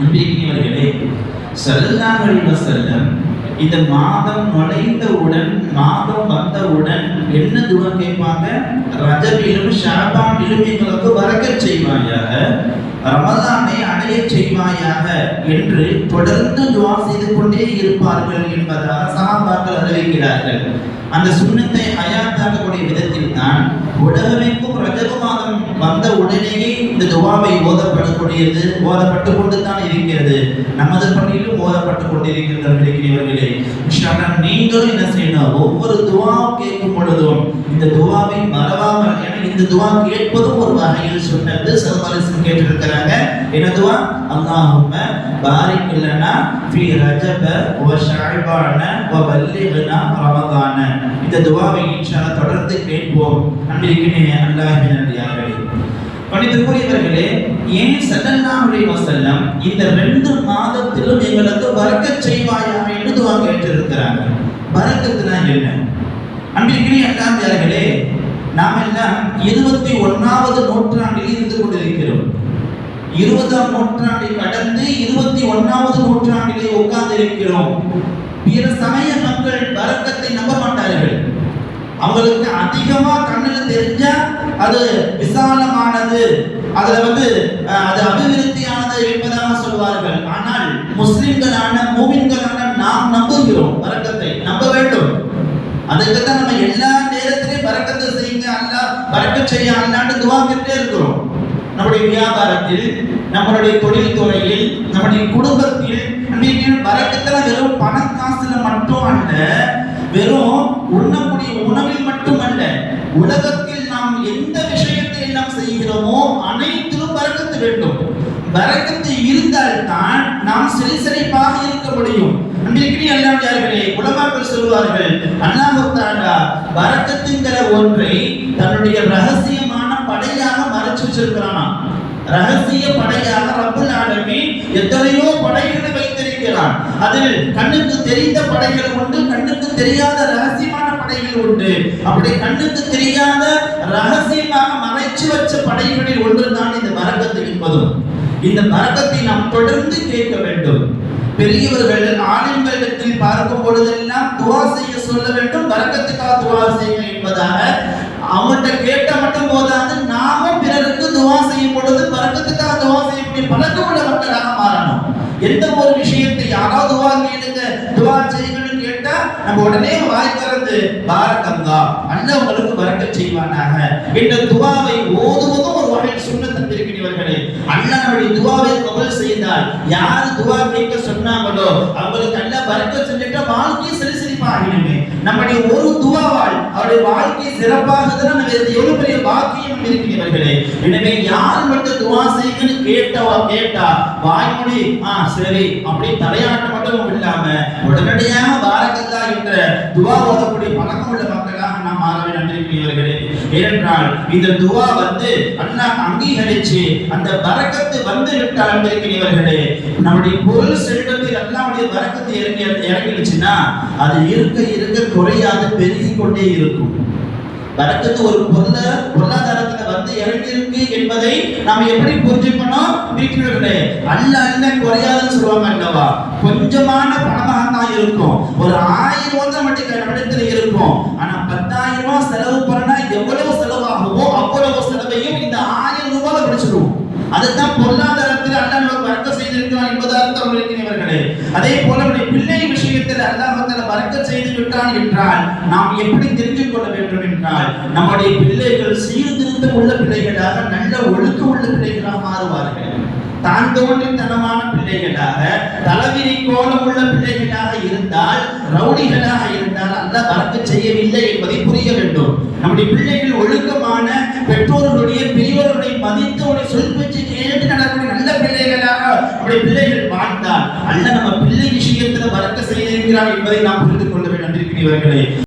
அன்பிற்கினியவர்களே, ஸல்லல்லாஹு அலைஹி வஸல்லம் இந்த மாதம் நுழைந்தவுடன், மாதம் வந்தவுடன் என்ன துஆ கேட்பாங்க? ரஜபிலும் ஷஅபானிலும் எங்களுக்கு பரக்கத் செய்வாயாக, ரமலானை அடைய செய்வாயாக என்று தொடர்ந்து துஆ செய்து கொண்டே இருப்பார்கள் என்பதாக சஹாபாக்கள் அறிவிக்கிறார்கள். அந்த சுன்னத்தை ஹயாத்தாக்கக்கூடிய விதத்தில் தான் உலகமெங்கும் ரஜப மாதம் வந்த உடனேயே இந்த துஆவை ஓதப்பட்டு கொண்டு தான் இருக்கிறது. நமது பள்ளியிலும் ஓதப்பட்டு கொண்டிருக்கிறவர்களே, இன்ஷாஅல்லாஹ் நீங்களும் என்ன செய்யணும்? ஒவ்வொரு துஆ கேட்கும் பொழுதும் இந்த துஆவை மறவாமல், ஏன்னா இந்த துஆ கேட்பதும் ஒரு வகையில் சுன்னத்து. ஸல்லல்லாஹு அலைஹி வஸல்லம் கேட்டிருக்கிறாங்க. என்ன துஆ? அல்லாஹும்ம பாரிக் லனா ஃபீ ரஜப வ ஷஅபான வ பல்லிக்னா ரமதான. இந்த துஆவை இன்ஷாஅல்லாஹ் தொடர்ந்து கேட்போம். அன்பிற்கினிய அல்லாஹ்வின் நல்லடியார்களே, பணித்துக்குரியவர்களே, ஏன் ஸல்லல்லாஹு அலைஹி வஸல்லம் இந்த 2 மாதத்திலும் எங்களுக்கு பரக்கத் செய்வாயாக என்று துஆ கேட்டிருக்கிறாங்க. பரக்கத்துனா என்ன? அன்பிற்கினிய அல்லாஹ்வியார்களே, நாம் எல்லாம் 21வது நூற்றாண்டில் இருந்து கொண்டிருக்கிறோம். 20ஆம் நூற்றாண்டை கடந்து 21வது நூற்றாண்டிலே உட்கார்ந்து இருக்கிறோம். பிற சமய மக்கள் பரக்கத்தை நம்ப மாட்டார்கள். அவங்களுக்கு அதிகமா கண்ணுல தெரிஞ்சா அது விசாலமானது, அதுல அது அபிவிருத்தியானது என்பதாக சொல்வார்கள். ஆனால் முஸ்லிம்களான மூமின்களான நாம் நம்புகிறோம், பரக்கத்தை நம்ப வேண்டும். அதுக்கு தான் நம்ம எல்லா நேரத்திலையும் பரக்கத்தை செய்யுங்க, அல்லாஹ் பரக்கத் செய்ய அல்லாஹ்னு துஆ கேட்டே இருக்கிறோம். நம்முடைய வியாபாரத்தில், நம்மளுடைய தொழில் துறையில், நம்முடைய குடும்பத்தில் பரக்கத்துல வெறும் பணம் காசுல மட்டும் அல்ல, வெறும் உண்ணக்கூடிய உணவில் மட்டும் அல்ல, உலகத்தில் நாம் எந்த விஷயத்தை எல்லாம் செய்கிறோமோ அனைத்திலும் பரக்கத்து வேண்டும். பரக்கத்து இருந்தால் தான் நாம் செழிப்பாக இருக்க முடியும். அன்பிற்கினிய அல்லாஹ்வியார்களே, உலமாக்கள் சொல்வார்கள், அல்லாஹ் தஆலா பரக்கத்துங்கிற ஒன்றை தன்னுடைய ரகசியமான படையாக மறைச்சு வச்சிருக்கிறானா. ரகசிய படையாக ரப்புல் ஆலமீன் எத்தனையோ படைகளை வைத்திருக்கிறான். அதில் கண்ணுக்கு தெரிந்த படைகள் உண்டு, கண்ணுக்கு தெரியாத ரகசியமான படைகள் உண்டு. அப்படி கண்ணுக்கு தெரியாத ரகசியமாக மறைச்சு வச்ச படைகளில் ஒன்றுதான் இந்த பரக்கத்து என்பதும். இந்த பரக்கத்தை நாம் தொடர்ந்து கேட்க வேண்டும். பெரியவர்கள் ஆலிம்களிடத்தில் பார்க்கும் பொழுதெல்லாம் துஆ செய்ய சொல்ல வேண்டும், பரக்கத்துக்காக துஆ செய்யுங்க என்பதாக. அவங்கள்ட்ட கேட்ட மட்டும் போதாது, நாமும் பிறருக்கு துஆ செய்யும் பொழுது பரக்கத்துக்காக துஆ செய்யக்கூடிய பழக்கமுள்ள மக்களாக மாறணும். எந்த ஒரு விஷயத்தை யாராவது துஆ கேளுங்க, துஆ செய்யுங்கன்னு கேட்டா நம்ம உடனே வாய் திறந்து பாரக்கல்லாஹ், அல்லாஹ் உங்களுக்கு பரக்கத் செய்வானாக என்ற துஆவை ஓதுவதும் ஒரு வகை சுன்னத். இருக்கிறவர்களே, அல்லாஹ் நம்முடைய துஆவை கபூல் செய்தால், யார் துஆ கேட்க சொன்னாங்களோ அவங்களுக்கு அல்லாஹ் பரக்கத் செஞ்சிட்டா வாழ்க்கை செழிப்பாகிடுமே. நம்முடைய ஒரு துஆவால் அவருடைய வாழ்க்கை சிறப்பாகுதுன்னா நம்ம எவ்வளவு பெரிய பாக்கியம் இருக்கிறவர்களே. எனவே யார் மட்டும் துஆ செய்யுங்கன்னு கேட்டா வாய்மொழி சரி அப்படி தலையாட்ட மட்டும் இல்லாம உடனடியாக பாரக்கல்லாஹ் என்ற துஆ ஓதக்கூடிய பழக்கம் உள்ள மக்களாக நாம் மாற வேண்டும் இருக்கிறவர்களே. ஏனென்றால் இந்த துஆ அல்லாஹ் அங்கீகரிச்சு அந்த பரக்கத்து விட்டால் இருக்கிறவர்களே, நம்முடைய பொருள் செல்வத்தில் அல்லாஹ்வுடைய பரக்கத்து இறங்கிடுச்சுன்னா அது இருக்க குறையாது, பெருகிக் கொண்டே இருக்கும். பரக்கத்து ஒரு பொருளாதாரத்துல இறங்கி இருக்கு என்பதை நாம எப்படி புரிஞ்சுக்கணும்? அல்லாஹ் குறையாதுன்னு சொல்லுவாங்க அல்லவா? கொஞ்சமான பணமாக தான் இருக்கும், ஒரு 1000 ரூபாய் மட்டும் நம்மிடத்துல இருக்கும். ஆனா 10,000 ரூபாய் செலவு பண்ணா எவ்வளவு செலவாகுமோ அவ்வளவு செலவையும் இந்த 1000 ரூபாய் பிடிச்சிடும். அதுதான் பொருளாதாரத்தில் அல்லாஹ் நமக்கு பரக்கத் செய்திருக்கிறான் என்பது அர்த்தம் இருக்கிறவர்களே. அதே போல பிள்ளை விஷயத்தில் அல்லாஹ் பரக்கத் செய்து விட்டான் என்றால் நாம் எப்படி தெரிந்து கொள்ள வேண்டும் என்றால், நம்முடைய பிள்ளைகள் சீர்திருத்தம் உள்ள பிள்ளைகளாக, நல்ல ஒழுக்கம் உள்ள பிள்ளைகளாக மாறுவார்கள். தான் தோன்றித்தனமான பிள்ளைகளாக, தலவிரி கோலம் உள்ள பிள்ளைகளாக இருந்தால், ரவுடிகளாக இருந்தால் அல்லாஹ் பரக்கத் செய்யவில்லை என்பதை புரிய வேண்டும். நம்முடைய பிள்ளைகள் ஒழுக்கமான, பெற்றோர்களுடைய பெரியவர்களை மதித்து சொல் பேச்சு கேட்டு நடக்கக்கூடிய நல்ல பிள்ளைகளாக நம்முடைய பிள்ளைகள் வாழ்ந்தால் அல்லாஹ் நம்ம பிள்ளை விஷயத்தில் பரக்கத் செய்திருக்கிறார் என்பதை நாம் புரிந்து கொள்ள வேண்டும் இருக்கிறவர்களே.